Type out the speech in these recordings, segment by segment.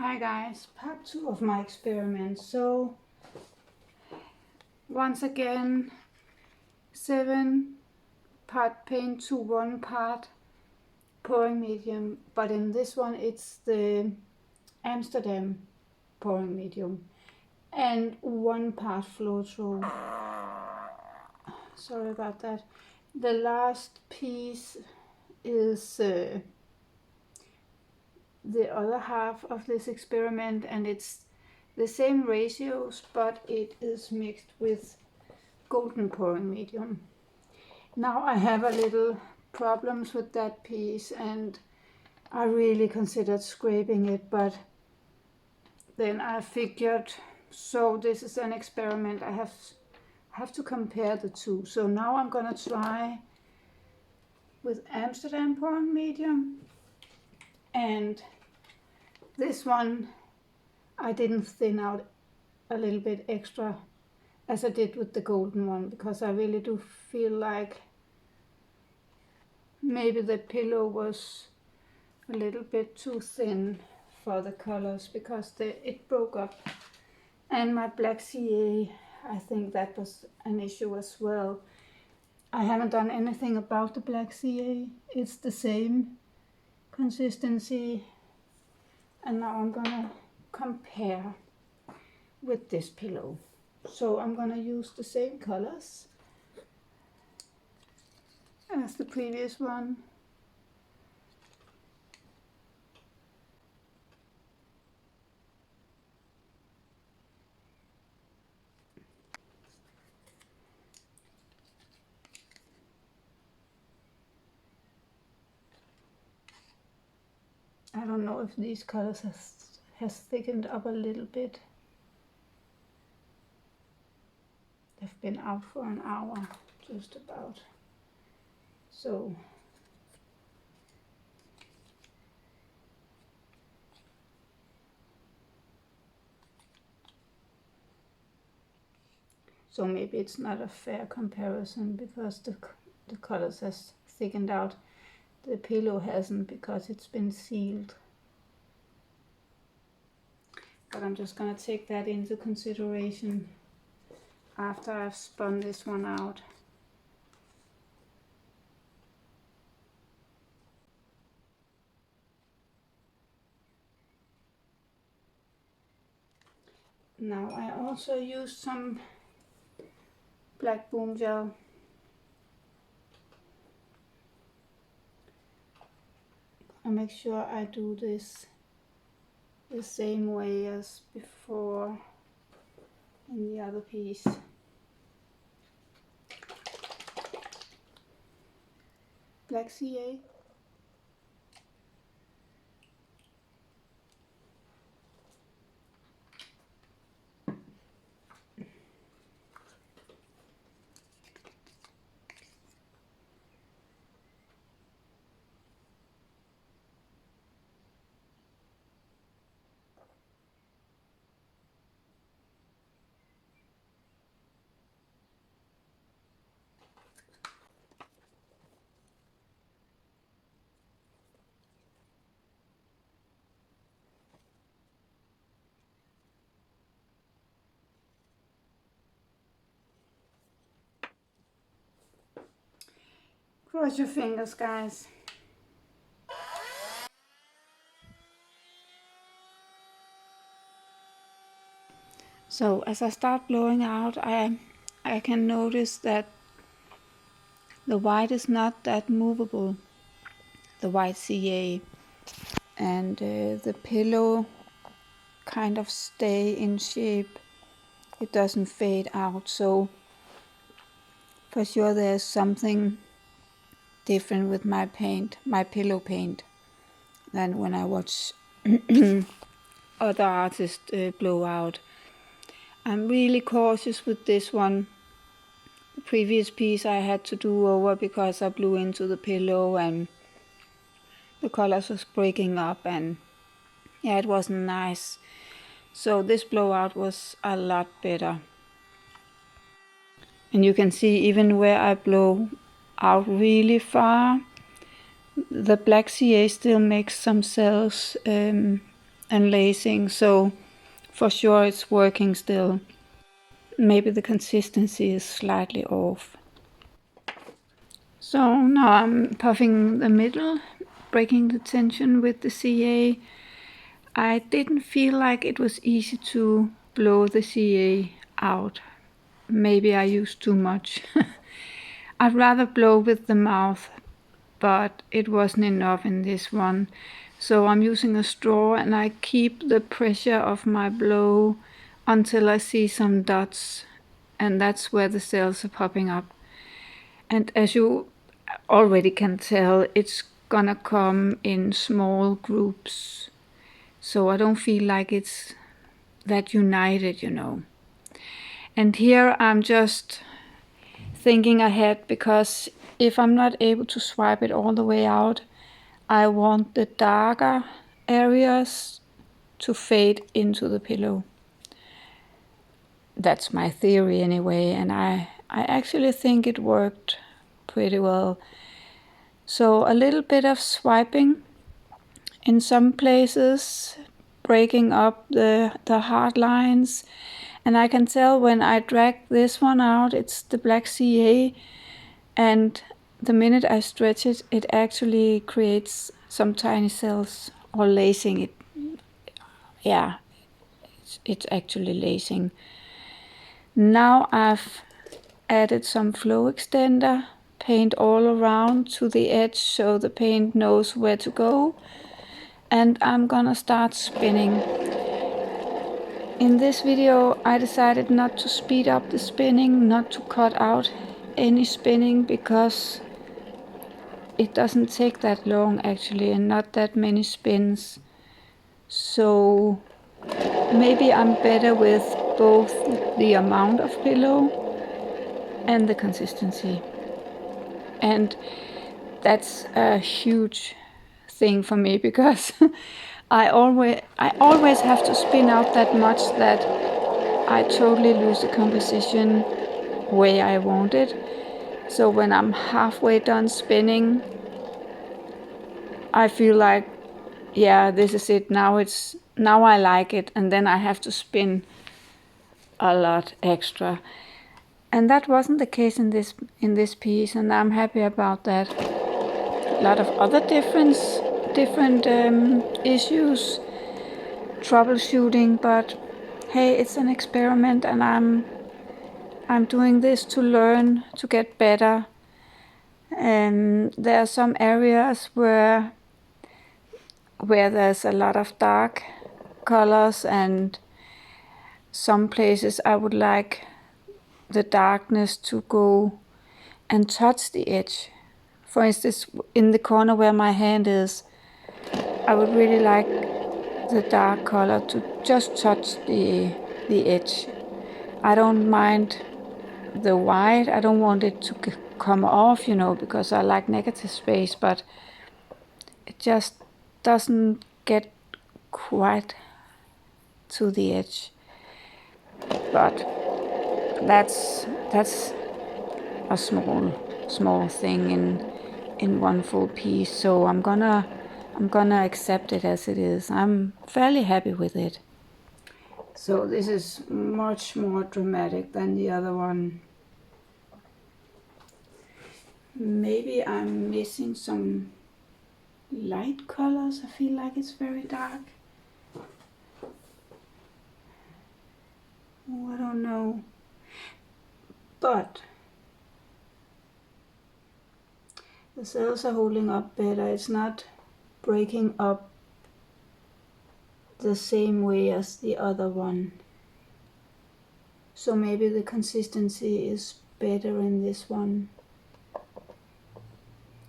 Hi guys, part 2 of my experiment. So once again 7-part paint to 1 part pouring medium, but in this one it's the Amsterdam pouring medium and 1 part floetrol. Sorry about that. The last piece is the other half of this experiment, and it's the same ratios, but it is mixed with golden pouring medium. Now I have a little problems with that piece, and I really considered scraping it, but then I figured, so this is an experiment, I have to compare the two. So now I'm gonna try with Amsterdam pouring medium, and this one I didn't thin out a little bit extra as I did with the golden one, because I really do feel like maybe the pillow was a little bit too thin for the colors, because it broke up. And my black CA, I think that was an issue as well. I haven't done anything about the black CA. It's the same consistency. And now I'm gonna compare with this pillow. So I'm gonna use the same colors as the previous one. I don't know if these colors has thickened up a little bit. They've been out for an hour, just about. So maybe it's not a fair comparison, because the colors has thickened out. The pillow hasn't, because it's been sealed. But I'm just gonna take that into consideration after I've spun this one out. Now I also used some black boom gel. I make sure I do this the same way as before in the other piece. Black CA. Cross your fingers, guys. So as I start blowing out, I can notice that the white is not that movable, the white CA, and the pillow kind of stay in shape. It doesn't fade out, so for sure there's something different with my paint, my pillow paint, than when I watch other artists blow out. I'm really cautious with this one. The previous piece I had to do over because I blew into the pillow and the colors was breaking up, and yeah, it wasn't nice. So this blowout was a lot better. And you can see even where I blow out really far, the black CA still makes some cells and lacing, so for sure it's working still. Maybe the consistency is slightly off. So now I'm puffing the middle, breaking the tension with the CA. I didn't feel like it was easy to blow the CA out. Maybe I used too much. I'd rather blow with the mouth, but it wasn't enough in this one. So I'm using a straw and I keep the pressure of my blow until I see some dots, and that's where the cells are popping up. And as you already can tell, it's gonna come in small groups. So I don't feel like it's that united, you know. And here I'm just thinking ahead, because if I'm not able to swipe it all the way out, I want the darker areas to fade into the pillow. That's my theory anyway, and I actually think it worked pretty well. So a little bit of swiping in some places, breaking up the hard lines, and I can tell when I drag this one out, it's the black CA, and the minute I stretch it, it actually creates some tiny cells, or lacing it. Yeah, it's actually lacing. Now I've added some flow extender, paint all around to the edge so the paint knows where to go, and I'm gonna start spinning. In this video I decided not to speed up the spinning, not to cut out any spinning, because it doesn't take that long actually, and not that many spins. So maybe I'm better with both the amount of pillow and the consistency. And that's a huge thing for me, because I always have to spin out that much that I totally lose the composition way I want it. So when I'm halfway done spinning, I feel like, yeah, this is it. Now I like it, and then I have to spin a lot extra. And that wasn't the case in this piece, and I'm happy about that. A lot of other different issues, troubleshooting, but hey, it's an experiment, and I'm doing this to learn, to get better. And there are some areas where there's a lot of dark colors, and some places I would like the darkness to go and touch the edge. For instance, in the corner where my hand is, I would really like the dark color to just touch the edge. I don't mind the white, I don't want it to come off, you know, because I like negative space, but it just doesn't get quite to the edge. But that's a small thing in one full piece, so I'm gonna accept it as it is. I'm fairly happy with it. So this is much more dramatic than the other one. Maybe I'm missing some light colors. I feel like it's very dark. Oh, I don't know. But the cells are holding up better. It's not breaking up the same way as the other one. So maybe the consistency is better in this one.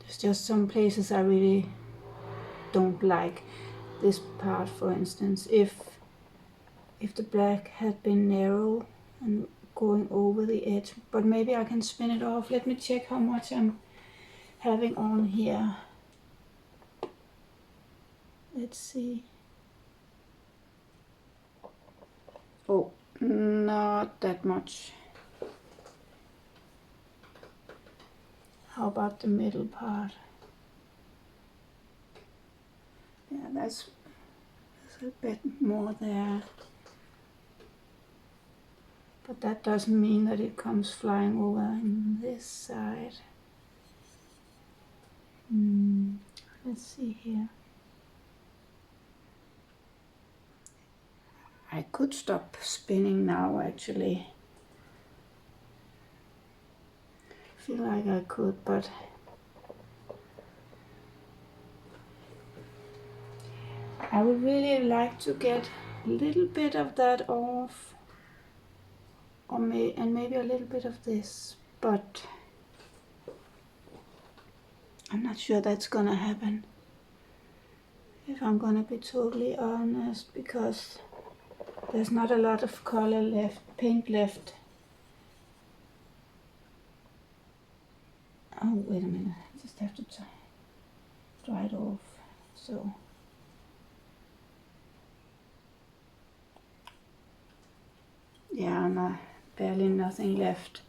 There's just some places I really don't like. This part, for instance, if the black had been narrow and going over the edge, but maybe I can spin it off. Let me check how much I'm having on here. Let's see. Oh, not that much. How about the middle part? Yeah, that's little bit more there. But that doesn't mean that it comes flying over on this side. Let's see here. I could stop spinning now actually. I feel like I could, but I would really like to get a little bit of that off, and maybe a little bit of this, but I'm not sure that's gonna happen, if I'm gonna be totally honest, because there's not a lot of color left, paint left. Oh, wait a minute, I just have to dry it off. So yeah, barely nothing left.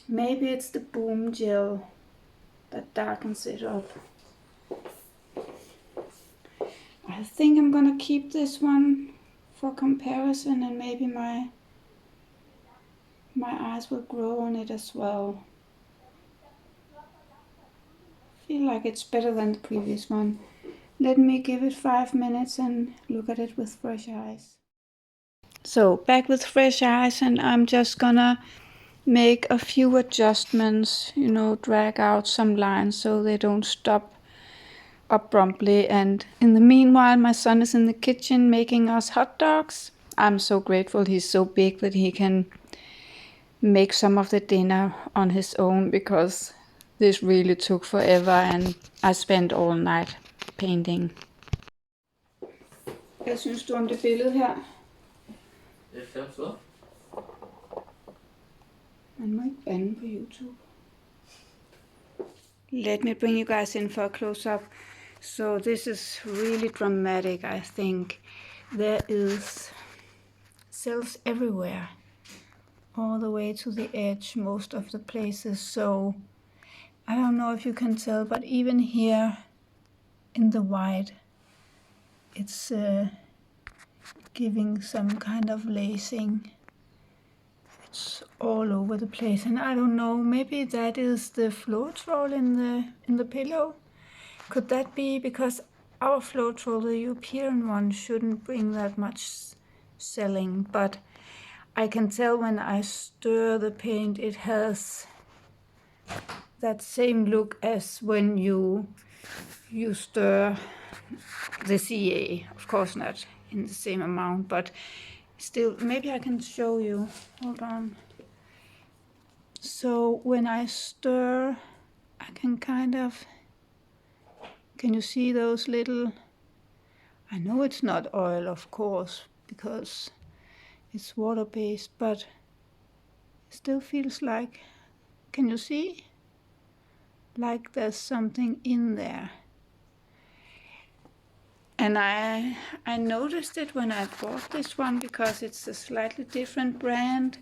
Maybe it's the Boom Gel that darkens it up. I think I'm gonna keep this one for comparison, and maybe my eyes will grow on it as well. I feel like it's better than the previous one. Let me give it 5 minutes and look at it with fresh eyes. So back with fresh eyes, and I'm just gonna make a few adjustments, you know, drag out some lines so they don't stop abruptly. And in the meanwhile, my son is in the kitchen making us hot dogs. I'm so grateful he's so big that he can make some of the dinner on his own, because this really took forever and I spent all night painting. Hvad synes du om det billede her? Det er fedt flot. Man må ikke bande på YouTube. Let me bring you guys in for a close-up. So this is really dramatic, I think. There is cells everywhere, all the way to the edge, most of the places. So I don't know if you can tell, but even here in the white, it's giving some kind of lacing. It's all over the place, and I don't know, maybe that is the floetrol in the pillow. Could that be because our floetrol, the European one, shouldn't bring that much selling, but I can tell when I stir the paint, it has that same look as when you stir the CA. Of course not in the same amount, but still, maybe I can show you. Hold on. So when I stir, I can kind of, can you see those little, I know it's not oil, of course, because it's water-based, but it still feels like, can you see? Like there's something in there. And I noticed it when I bought this one, because it's a slightly different brand,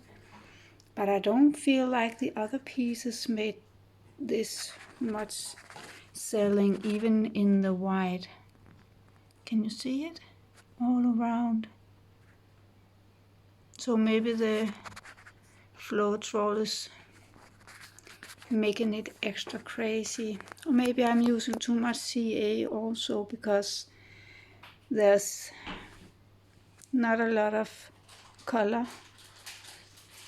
but I don't feel like the other pieces made this much selling, even in the white. Can you see it? All around. So maybe the floetrol is making it extra crazy. Or maybe I'm using too much CA also, because there's not a lot of color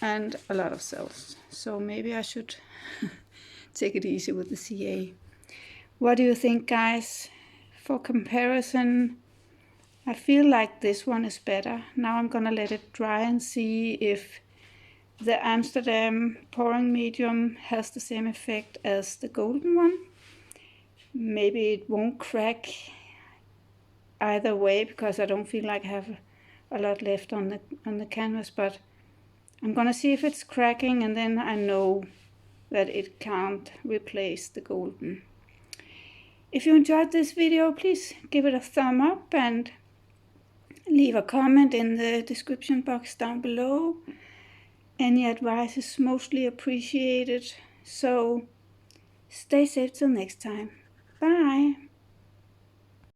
and a lot of cells. So maybe I should take it easy with the CA. What do you think, guys? For comparison, I feel like this one is better. Now I'm gonna let it dry and see if the Amsterdam pouring medium has the same effect as the golden one. Maybe it won't crack either way, because I don't feel like I have a lot left on the canvas, but I'm gonna see if it's cracking, and then I know that it can't replace the golden. If you enjoyed this video, please give it a thumb up and leave a comment in the description box down below. Any advice is mostly appreciated. So stay safe till next time. Bye.